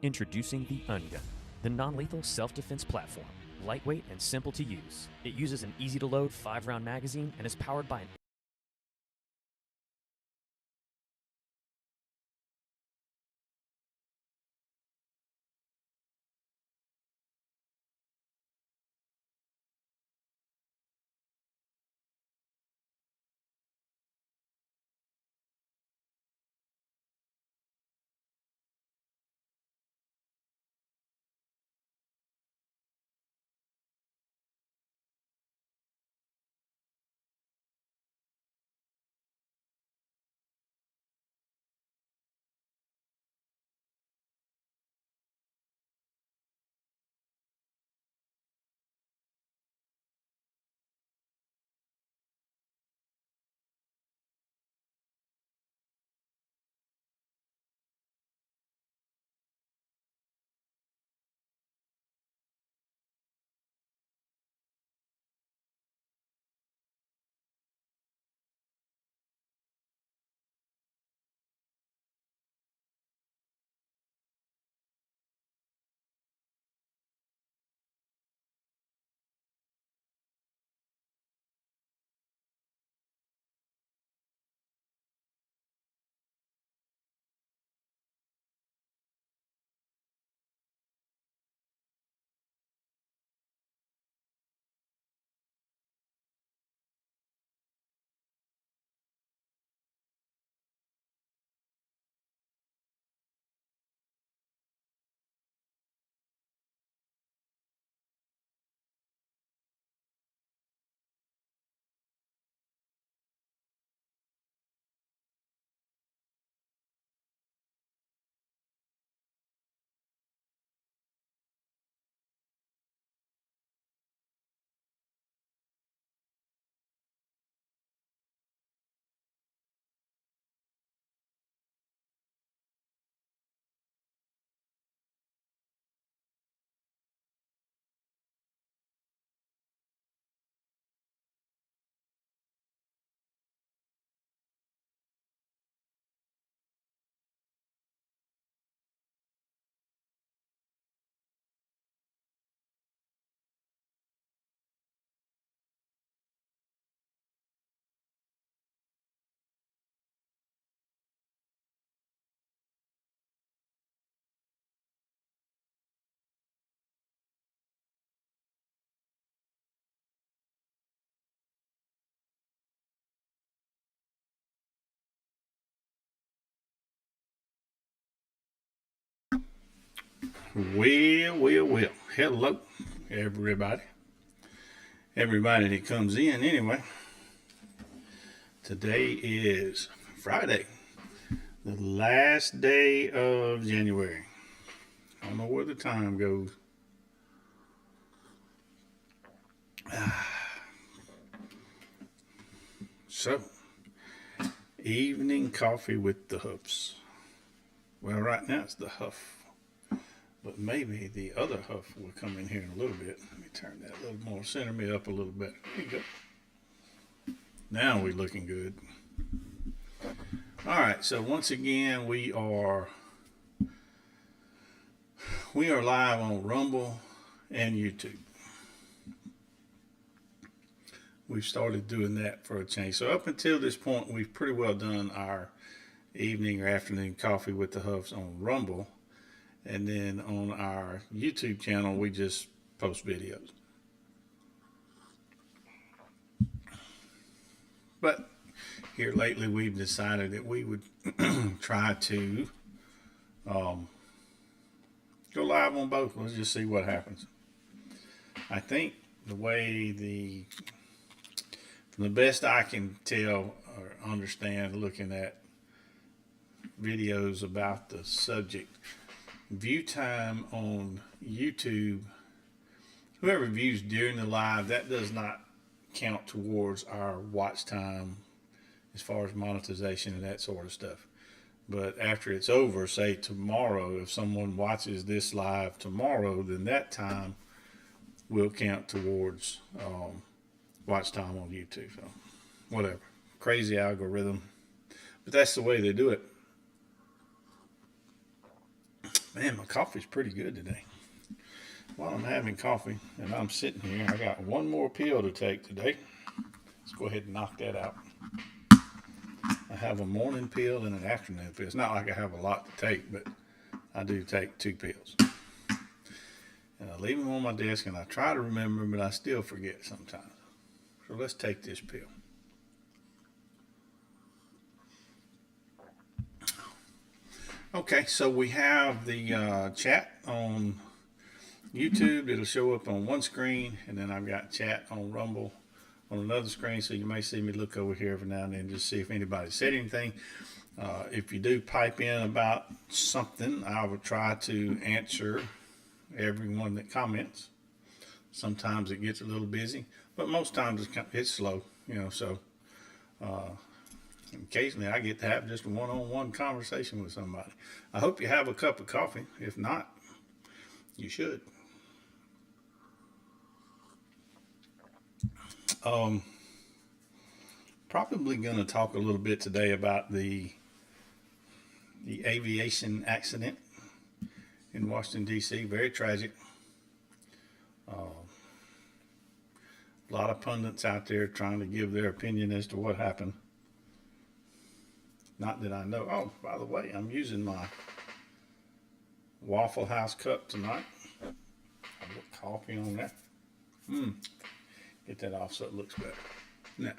Introducing the Ungun, the non-lethal self-defense platform. Lightweight and simple to use. It uses an easy-to-load 5-round magazine and is powered by an Well. Hello, everybody. Everybody that comes in, anyway. Today is Friday, the last day of January. I don't know where the time goes. So, evening coffee with the Huffs. Well, right now it's the Huff. But maybe the other Huff will come in here in a little bit. Let me turn that a little more, center me up a little bit. There you go. Now we're looking good. All right, so once again we are live on Rumble and YouTube. We've started doing that for a change. So up until this point, we've pretty well done our evening or afternoon coffee with the Huffs on Rumble. And then on our YouTube channel, we just post videos. But here lately, we've decided that we would try to go live on both. Let's just see what happens. I think from the best I can tell or understand looking at videos about the subject, view time on YouTube, whoever views during the live, that does not count towards our watch time as far as monetization and that sort of stuff. But after it's over, say tomorrow, if someone watches this live tomorrow, then that time will count towards watch time on YouTube. So whatever, crazy algorithm, but that's the way they do it. Man, my coffee's pretty good today. While I'm having coffee and I'm sitting here, I got one more pill to take today. Let's go ahead and knock that out. I have a morning pill and an afternoon pill. It's not like I have a lot to take, but I do take 2 pills. And I leave them on my desk and I try to remember, but I still forget sometimes. So let's take this pill. Okay, so we have the chat on YouTube. It'll show up on one screen, and then I've got chat on Rumble on another screen, so you may see me look over here every now and then just see if anybody said anything. If you do pipe in about something, I will try to answer everyone that comments. Sometimes it gets a little busy, but most times it's slow, so occasionally I get to have just a one-on-one conversation with somebody. I hope you have a cup of coffee. If not, you should. Probably going to talk a little bit today about the aviation accident in Washington, D.C. Very tragic. A lot of pundits out there trying to give their opinion as to what happened. Not that I know. Oh, by the way, I'm using my Waffle House cup tonight. I put coffee on that. Get that off so it looks better. Now,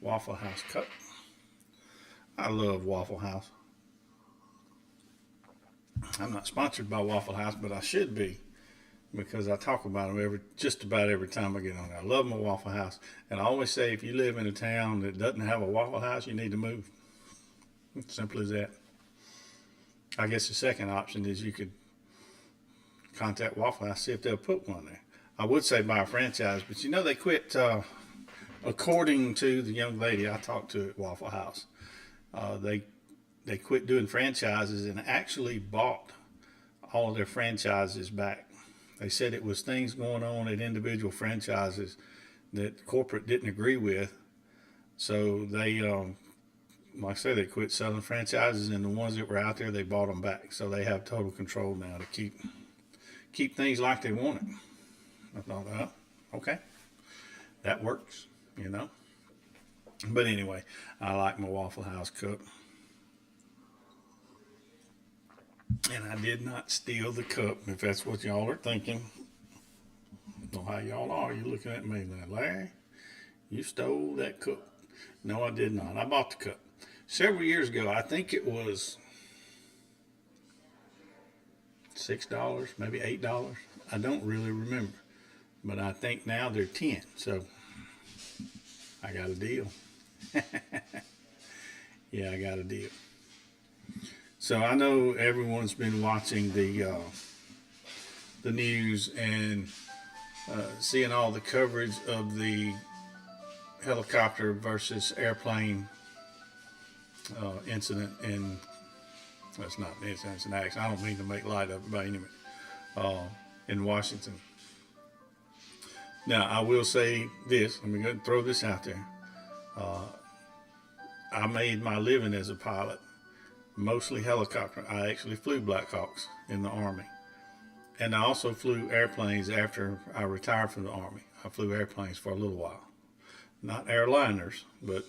Waffle House cup. I love Waffle House. I'm not sponsored by Waffle House, but I should be, because I talk about them just about every time I get on there. I love my Waffle House, and I always say if you live in a town that doesn't have a Waffle House, you need to move. Simple as that. I guess the second option is you could contact Waffle House, see if they'll put one there. I would say buy a franchise, but they quit, according to the young lady I talked to at Waffle House, they quit doing franchises and actually bought all of their franchises back. They said it was things going on at individual franchises that corporate didn't agree with. So they, like I said, they quit selling franchises, and the ones that were out there, they bought them back. So they have total control now to keep things like they want it. I thought, okay, that works, But anyway, I like my Waffle House cup. And I did not steal the cup, if that's what y'all are thinking. I don't know how y'all are. You're looking at me like, Larry, you stole that cup. No, I did not. I bought the cup several years ago. I think it was $6, maybe $8. I don't really remember. But I think now they're 10. So I got a deal. Yeah, I got a deal. So I know everyone's been watching the news and seeing all the coverage of the helicopter versus airplane incident, and that's not an incident, it's an accident. I don't mean to make light of it by any means, in Washington. Now, I will say this. Let me go and throw this out there. I made my living as a pilot, mostly helicopter. I actually flew Black Hawks in the Army. And I also flew airplanes after I retired from the Army. I flew airplanes for a little while. Not airliners, but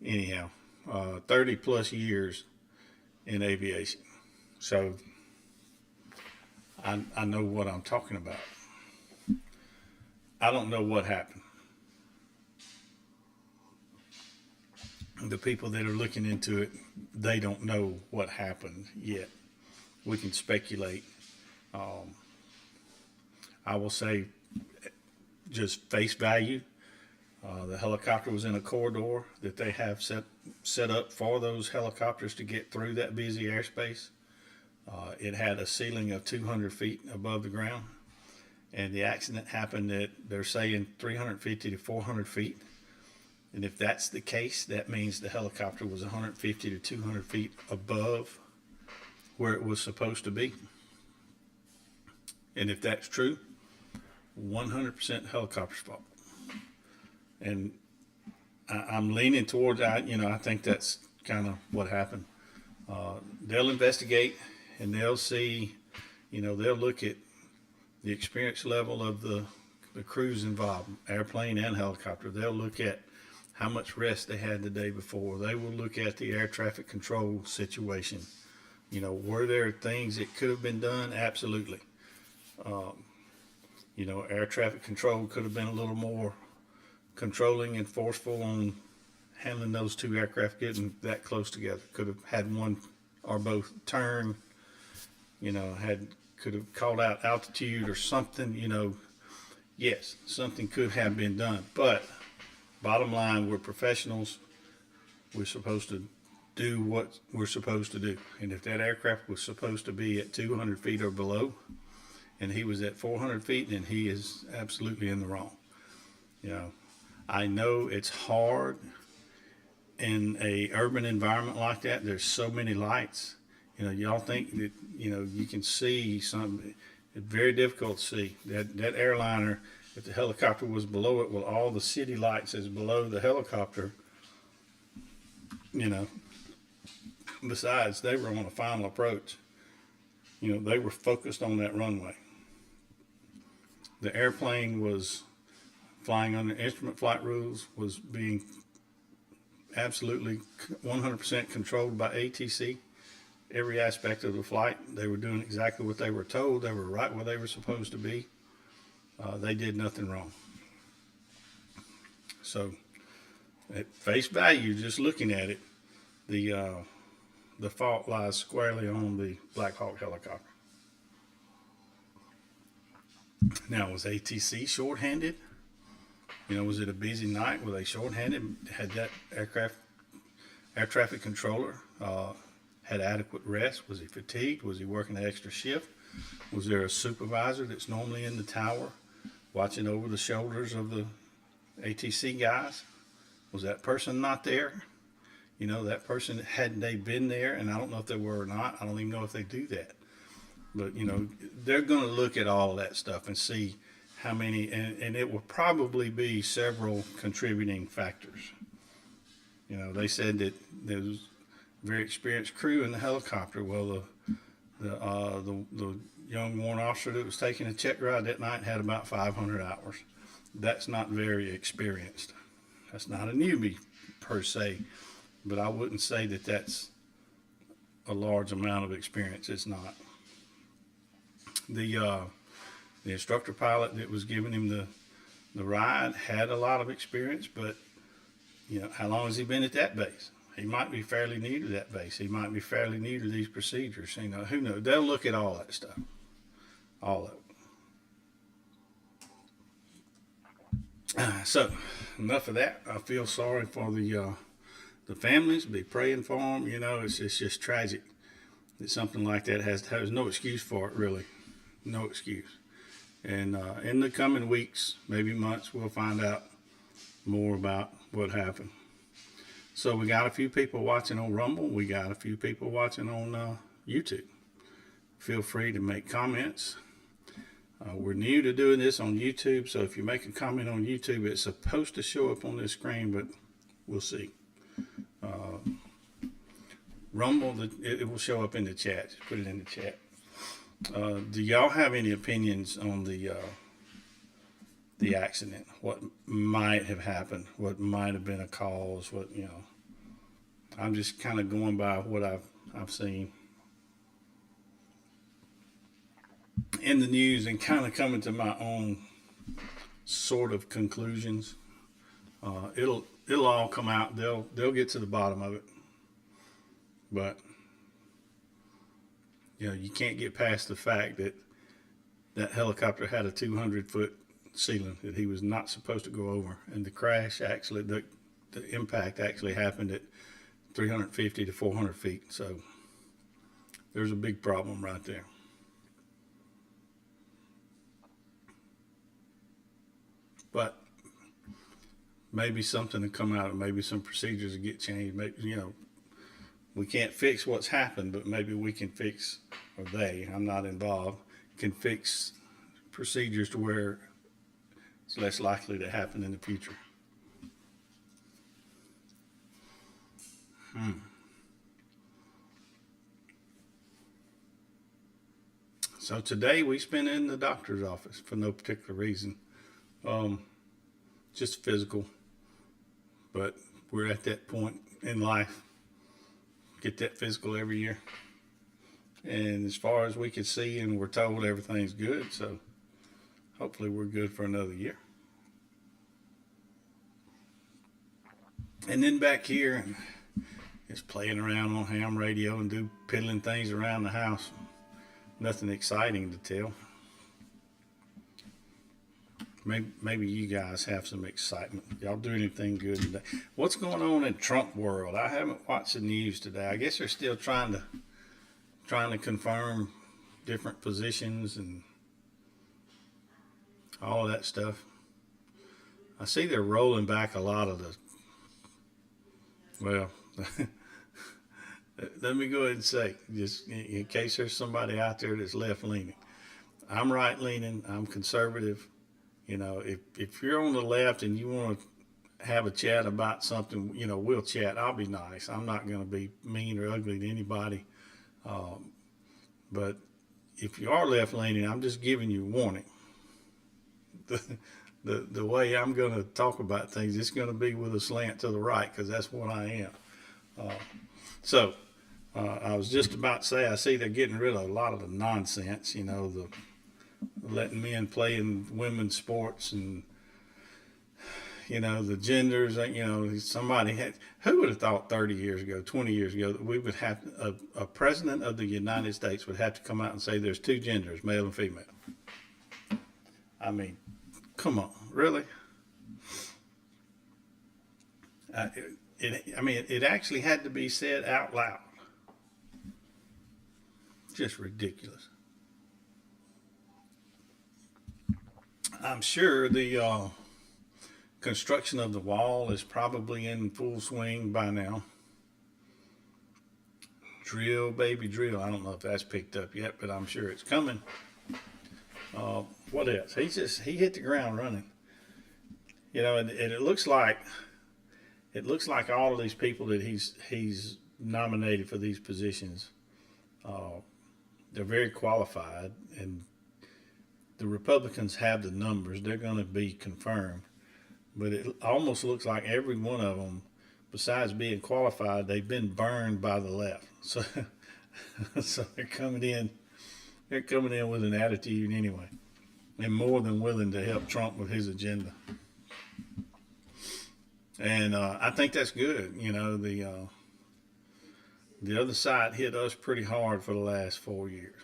anyhow, 30 plus years in aviation. So I know what I'm talking about. I don't know what happened. The people that are looking into it, they don't know what happened yet. We can speculate. I will say, just face value, the helicopter was in a corridor that they have set up for those helicopters to get through that busy airspace. It had a ceiling of 200 feet above the ground. And the accident happened at, they're saying, 350 to 400 feet. And if that's the case, that means the helicopter was 150 to 200 feet above where it was supposed to be. And if that's true, 100% helicopter's fault. And I'm leaning towards, I think that's kind of what happened. They'll investigate, and they'll see, they'll look at the experience level of the crews involved, airplane and helicopter. They'll look at how much rest they had the day before. They will look at the air traffic control situation. Were there things that could have been done? Absolutely. Air traffic control could have been a little more controlling and forceful on handling those two aircraft getting that close together. Could have had one or both turn, could have called out altitude or something, yes, something could have been done. But bottom line, we're professionals. We're supposed to do what we're supposed to do. And if that aircraft was supposed to be at 200 feet or below, and he was at 400 feet, then he is absolutely in the wrong. I know it's hard in a urban environment like that. There's so many lights. Y'all think that, you can see something. It's very difficult to see. That airliner, if the helicopter was below it, well, all the city lights is below the helicopter. Besides, they were on a final approach. They were focused on that runway. The airplane was flying under instrument flight rules, was being absolutely 100% controlled by ATC. Every aspect of the flight, they were doing exactly what they were told. They were right where they were supposed to be. They did nothing wrong. So, at face value, just looking at it, the fault lies squarely on the Black Hawk helicopter. Now, was ATC shorthanded? Was it a busy night? Were they shorthanded? Had that air traffic controller had adequate rest? Was he fatigued? Was he working an extra shift? Was there a supervisor that's normally in the tower watching over the shoulders of the ATC guys? Was that person not there? That person, hadn't they been there, and I don't know if they were or not. I don't even know if they do that. But, they're going to look at all of that stuff and see how many, and it will probably be several contributing factors. They said that there was a very experienced crew in the helicopter. Well, the young warrant officer that was taking a check ride that night had about 500 hours. That's not very experienced. That's not a newbie per se, but I wouldn't say that that's a large amount of experience. It's not. The instructor pilot that was giving him the ride had a lot of experience, but how long has he been at that base? He might be fairly new to that base. He might be fairly new to these procedures. Who knows? They'll look at all that stuff, all of it. So enough of that. I feel sorry for the families. Be praying for them. It's just tragic that something like that has no excuse for it, really. No excuse. And in the coming weeks, maybe months, we'll find out more about what happened. So we got a few people watching on Rumble. We got a few people watching on YouTube. Feel free to make comments. We're new to doing this on YouTube, so if you make a comment on YouTube, it's supposed to show up on this screen, but we'll see. Rumble, it will show up in the chat. Just put it in the chat. Do y'all have any opinions on the accident? What might have happened? What might have been a cause? I'm just kind of going by what I've seen in the news and kind of coming to my own sort of conclusions. It'll all come out. They'll get to the bottom of it, but you can't get past the fact that that helicopter had a 200-foot ceiling that he was not supposed to go over, and the crash actually, the impact actually happened at 350 to 400 feet. So there's a big problem right there. But maybe something to come out of, maybe some procedures to get changed. Maybe, we can't fix what's happened, but maybe we can fix, or I'm not involved, can fix procedures to where it's less likely to happen in the future. So today we spent in the doctor's office for no particular reason. Just physical. But we're at that point in life. Get that physical every year. And as far as we can see, and we're told everything's good, so hopefully we're good for another year. And then back here, just playing around on ham radio and do piddling things around the house. Nothing exciting to tell. Maybe you guys have some excitement. Y'all do anything good today? What's going on in Trump world? I haven't watched the news today. I guess they're still trying to confirm different positions and all of that stuff. I see they're rolling back a lot of the, well, let me go ahead and say, just in case there's somebody out there that's left-leaning. I'm right-leaning. I'm conservative. You know, if you're on the left and you want to have a chat about something, you know, we'll chat. I'll be nice. I'm not going to be mean or ugly to anybody. But if you are left-leaning, I'm just giving you warning. The way I'm going to talk about things, it's going to be with a slant to the right, because that's what I am. I was just about to say, I see they're getting rid of a lot of the nonsense, you know, the letting men play in women's sports and, you know, the genders, you know, somebody had, who would have thought 30 years ago, 20 years ago, that we would have, a president of the United States would have to come out and say there's two genders, male and female. I mean, come on, really? It actually had to be said out loud. Just ridiculous. I'm sure the construction of the wall is probably in full swing by now. Drill, baby, drill. I don't know if that's picked up yet, but I'm sure it's coming. What else? He hit the ground running. You know, and it looks like all of these people that he's nominated for these positions, they're very qualified, and the Republicans have the numbers. They're going to be confirmed. But it almost looks like every one of them, besides being qualified, they've been burned by the left. So, so they're coming in with an attitude anyway, and more than willing to help Trump with his agenda. And I think that's good. You know, the other side hit us pretty hard for the last 4 years.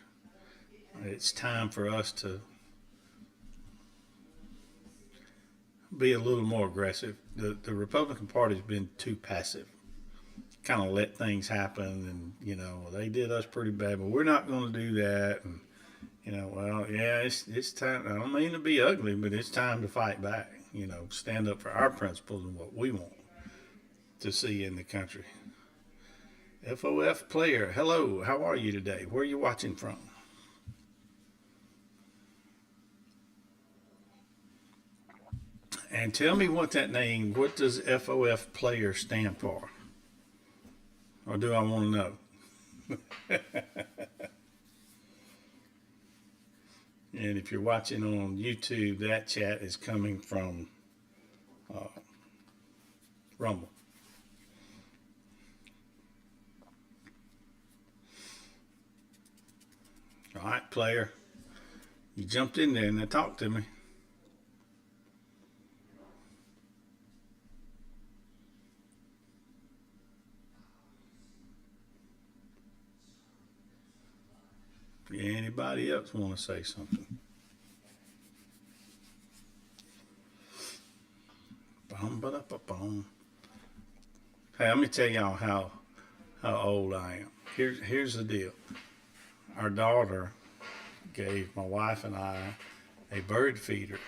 It's time for us to be a little more aggressive. The Republican Party's been too passive. Kind of let things happen, and, you know, they did us pretty bad, but we're not going to do that. And, you know, well, yeah, it's time. I don't mean to be ugly, but it's time to fight back. You know, stand up for our principles and what we want to see in the country. FOF player, hello, how are you today? Where are you watching from? And tell me what does FOF player stand for? Or do I want to know? And if you're watching on YouTube, that chat is coming from Rumble. All right, player. You jumped in there and now talk to me. Anybody else want to say something? Hey, let me tell y'all how old I am. Here's the deal. Our daughter gave my wife and I a bird feeder.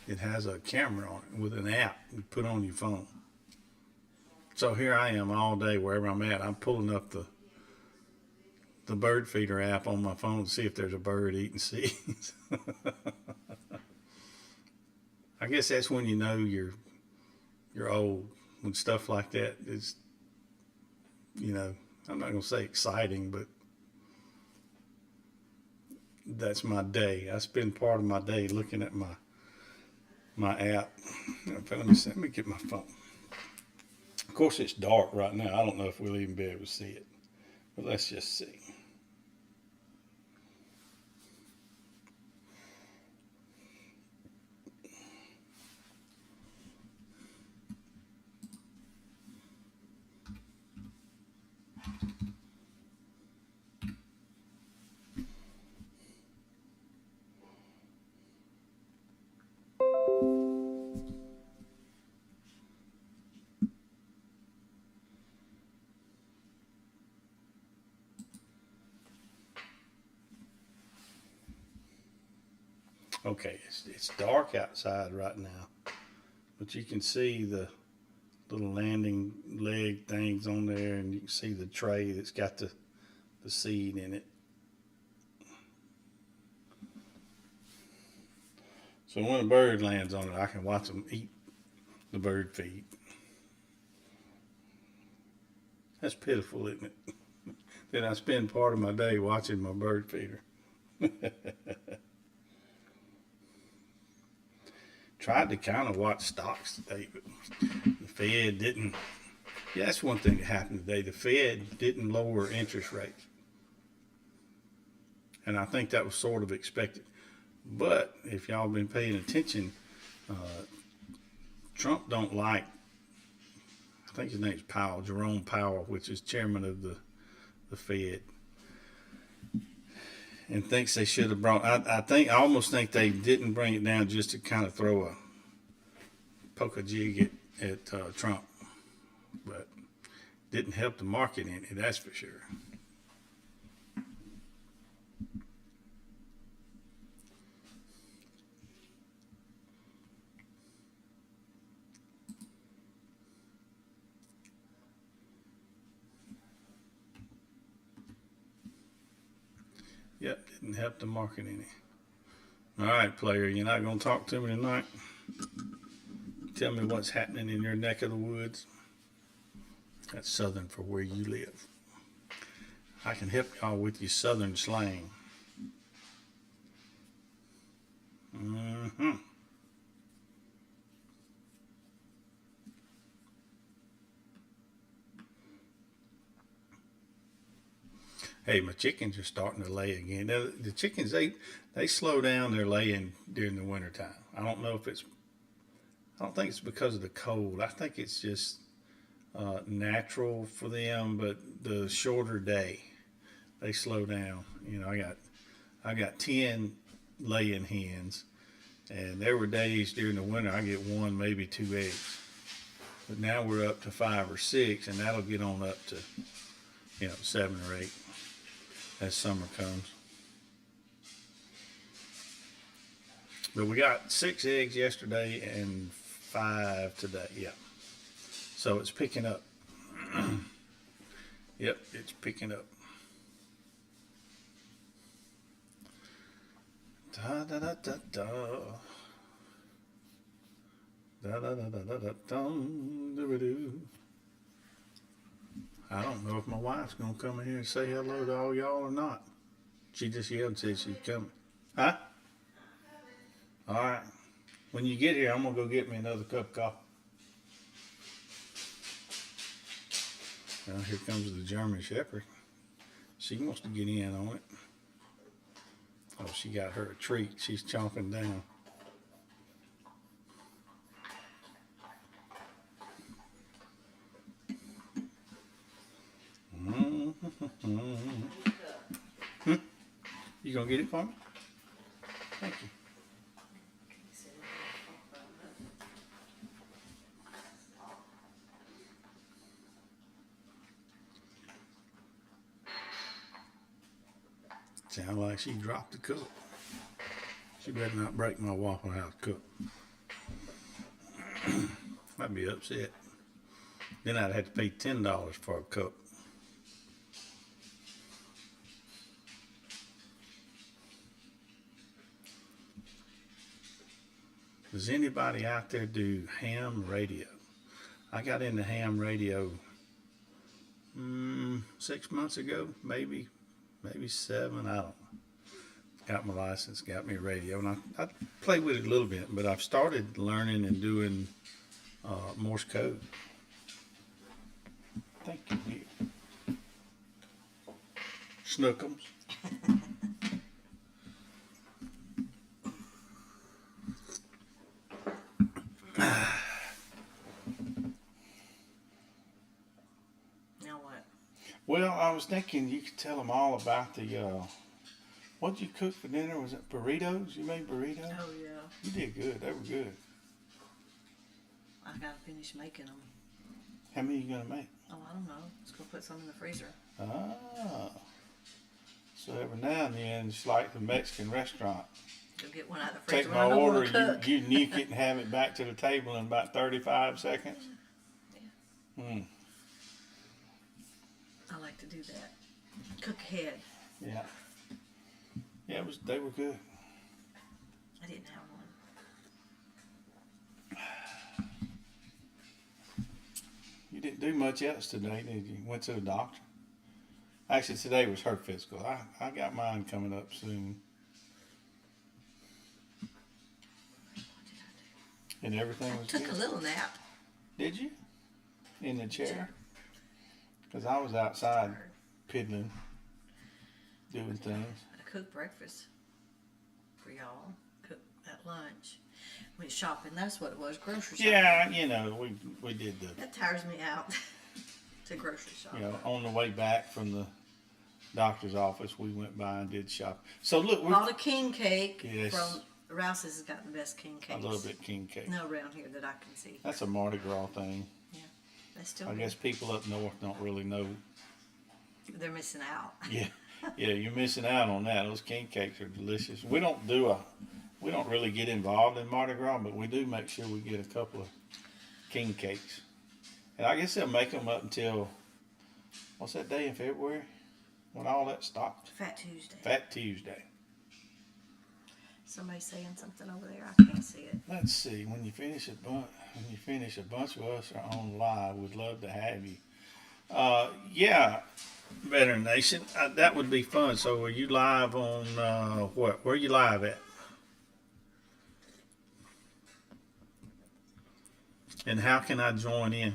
It has a camera on it with an app you put on your phone. So here I am all day wherever I'm at. I'm pulling up the bird feeder app on my phone to see if there's a bird eating seeds. I guess that's when you know you're old, when stuff like that is, you know, I'm not going to say exciting, but that's my day. I spend part of my day looking at my app. Let me get my phone. Of course, it's dark right now. I don't know if we'll even be able to see it, but let's just see. Okay, it's dark outside right now, but you can see the little landing leg things on there, and you can see the tray that's got the seed in it. So when a bird lands on it, I can watch them eat the bird feed. That's pitiful, isn't it? Then I spend part of my day watching my bird feeder. Tried to kind of watch stocks today, but the Fed didn't. Yeah, that's one thing that happened today. The Fed didn't lower interest rates. And I think that was sort of expected. But if y'all been paying attention, Trump don't like, I think his name's Powell, Jerome Powell, which is chairman of the Fed, and thinks they should have brought, I almost think they didn't bring it down just to kind of throw a poke a jig at Trump, but didn't help the market any, that's for sure. Yep, didn't help the market any. All right, player, you're not going to talk to me tonight? Tell me what's happening in your neck of the woods. That's Southern for where you live. I can help y'all with your Southern slang. Hey, my chickens are starting to lay again. Now, the chickens, they slow down their laying during the wintertime. I don't think it's because of the cold. I think it's just natural for them, but the shorter day, they slow down. You know, I got 10 laying hens, and there were days during the winter I get 1, maybe 2 eggs. But now we're up to 5 or 6, and that'll get on up to, 7 or 8 as summer comes. But we got 6 eggs yesterday and 5 today. Yeah. So it's picking up. Yep, it's picking up. Da da da da da. Da da da da da da dum doo doo. I don't know if my wife's gonna come in here and say hello to all y'all or not. She just yelled and said she's coming. Huh? All right. When you get here, I'm gonna go get me another cup of coffee. Well, here comes the German Shepherd. She wants to get in on it. Oh, she got her a treat. She's chomping down. You gonna get it for me? Thank you. Sound like she dropped the cup. She better not break my Waffle House cup. I'd be upset. Then I'd have to pay $10 for a cup. Does anybody out there do ham radio? I got into ham radio 6 months ago, maybe 7, I don't know. got my license, got me a radio, and I played with it a little bit, but I've started learning and doing Morse code. Thank you, dear. Snookums. Now what? Well, I was thinking you could tell them all about the, what'd you cook for dinner? Was it burritos? You made burritos? Oh yeah. You did good. They were good. I gotta finish making them. How many you gonna make? Oh, I don't know. Let's go put some in the freezer. Ah. So every now and then, it's like the Mexican restaurant. Go get one out of the freezer Take when I my don't order, want to cook. you nuke it and have it back to the table in about 35 seconds. Yeah. I like to do that. Cook ahead. Yeah. Yeah, they were good. I didn't have one. You didn't do much else today, did you? Went to the doctor? Actually, today was her physical. I got mine coming up soon. And everything was Took good. a little nap. Did you? In the chair? Because I was outside piddling, doing things. I cooked breakfast for y'all. Cooked at lunch. Went shopping. That's what it was. Grocery shopping. Yeah, we did That tires me out. To grocery shop. on the way back from the doctor's office, we went by and did shop. So look, Bought a king cake Yes. from Rouse's has got the best king cakes. I love it, king cake. No around here that I can see. That's a Mardi Gras thing. They still I do. guess people up north don't really know. They're missing out. Yeah, yeah, you're missing out on that. Those king cakes are delicious. We don't really get involved in Mardi Gras, but we do make sure we get a couple of king cakes. And I guess they'll make them up until, what's that day in February? When all that stops? Fat Tuesday. Fat Tuesday. Somebody saying something over there. I can't see it. Let's see. When you finish a bunch of us are on live, we'd love to have you. Yeah, Veteran Nation, that would be fun. So, are you live on what? Where are you live at? And how can I join in?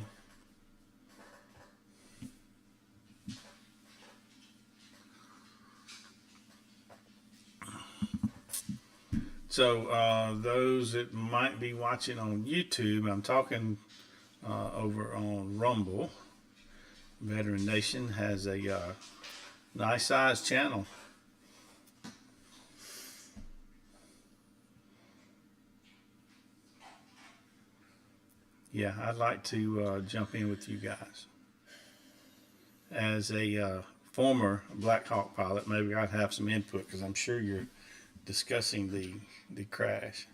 So those that might be watching on YouTube, I'm talking over on Rumble. Veteran Nation has a nice sized channel. Yeah, I'd like to jump in with you guys. As a former Black Hawk pilot, maybe I'd have some input because I'm sure you're discussing the crash.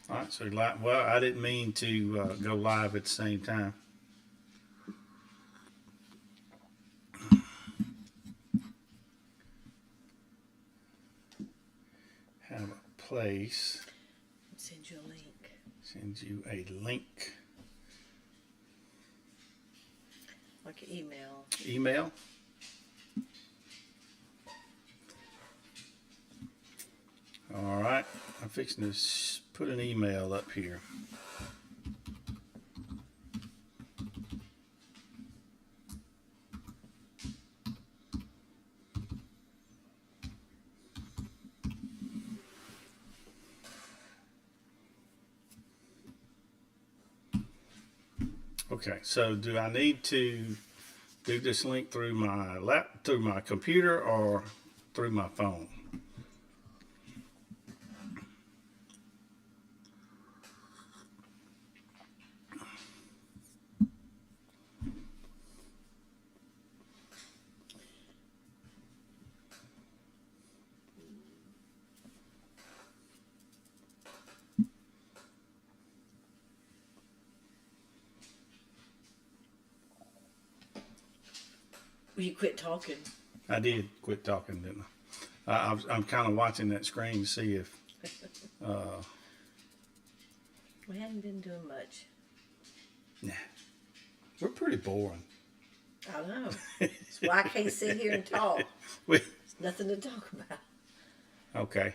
All right, so well, I didn't mean to go live at the same time. Have a place. Send you a link. Send you a link. Like an email. Email. All right, I'm fixing to put an email up here. Okay, so do I need to do this link through my computer or through my phone? Well, you quit talking. I did quit talking, didn't I? I'm kind of watching that screen to see if. We hadn't been doing much. Nah, we're pretty boring. I know. That's why I can't sit here and talk. we There's nothing to talk about. Okay.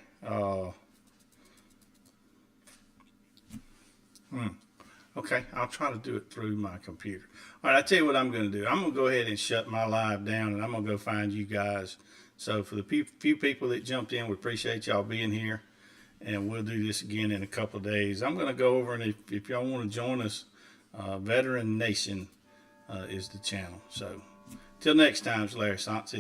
Okay, I'll try to do it through my computer. All right, I tell you what I'm going to do. I'm going to go ahead and shut my live down, and I'm going to go find you guys. So for the few people that jumped in, we appreciate y'all being here, and we'll do this again in a couple of days. I'm going to go over, and if y'all want to join us, Veteran Nation is the channel. So till next time, it's Larry Santos.